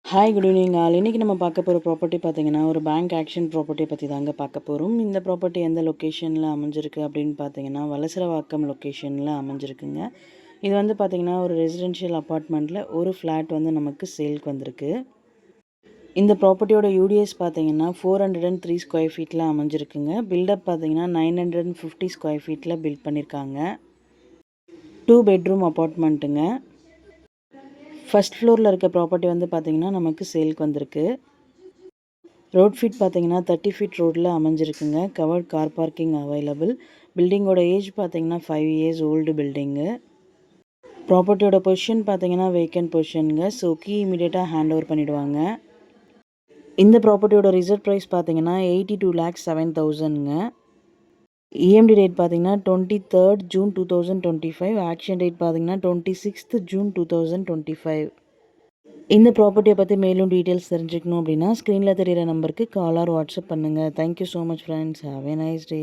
Hi good evening all. இன்றைக்கி நம்ம பார்க்க போகிற ப்ராப்பர்ட்டி பார்த்திங்கன்னா ஒரு பேங்க் ஆக்ஷன் ப்ராப்பர்ட்டியை பற்றி தாங்க பார்க்க போகிறோம். இந்த ப்ராப்பர்ட்டி எந்த லொக்கேஷனில் அமைஞ்சிருக்கு அப்படின்னு பார்த்தீங்கன்னா வலசரவாக்கம் லொக்கேஷனில் அமைஞ்சிருக்குங்க. இது வந்து பார்த்திங்கன்னா ஒரு ரெசிடென்ஷியல் அப்பார்ட்மெண்ட்டில் ஒரு ஃப்ளாட் வந்து நமக்கு சேல்க்கு வந்திருக்கு. இந்த ப்ராப்பர்ட்டியோட யூடிஎஸ் பார்த்திங்கன்னா 403 ஸ்கொயர் ஃபீட்டில் அமைஞ்சிருக்குங்க. பில்டப் பார்த்திங்கன்னா 950 ஸ்கொயர் ஃபீட்டில் பில்ட் பண்ணியிருக்காங்க. 2 பெட்ரூம் அப்பார்ட்மெண்ட்டுங்க. ஃபஸ்ட் ஃப்ளோரில் இருக்க ப்ராப்பர்ட்டி வந்து பார்த்திங்கன்னா நமக்கு சேல்க்கு வந்திருக்கு. ரோட் ஃபீட் பார்த்திங்கன்னா 30 ஃபீட் ரோட்டில் அமைஞ்சிருக்குங்க. Covered car parking available. பில்டிங்கோட ஏஜ் பார்த்திங்கன்னா 5 இயர்ஸ் ஓல்டு பில்டிங்கு. ப்ராப்பர்ட்டியோட பொசிஷன் பார்த்திங்கன்னா வேக்கன்ட் பொசிஷனுங்க. ஸோ கீ இமீடியட்டாக ஹேண்ட் ஓவர் பண்ணிவிடுவாங்க. இந்த ப்ராப்பர்ட்டியோட ரிசர்வ் ப்ரைஸ் பார்த்திங்கன்னா 82,07,000ங்க. இஎம்டி டேட் பார்த்திங்கன்னா 23rd June 2025. ஆக்ஷன் டேட் பார்த்திங்கன்னா 26th June 2025. இந்த ப்ராப்பர்ட்டியை பற்றி மேலும் டீட்டெயில்ஸ் தெரிஞ்சுக்கணும் அப்படின்னா ஸ்க்ரீனில் தெரிகிற நம்பருக்கு கால் ஆர் வாட்ஸ்அப் பண்ணுங்கள். Thank you so much friends. Have a nice day.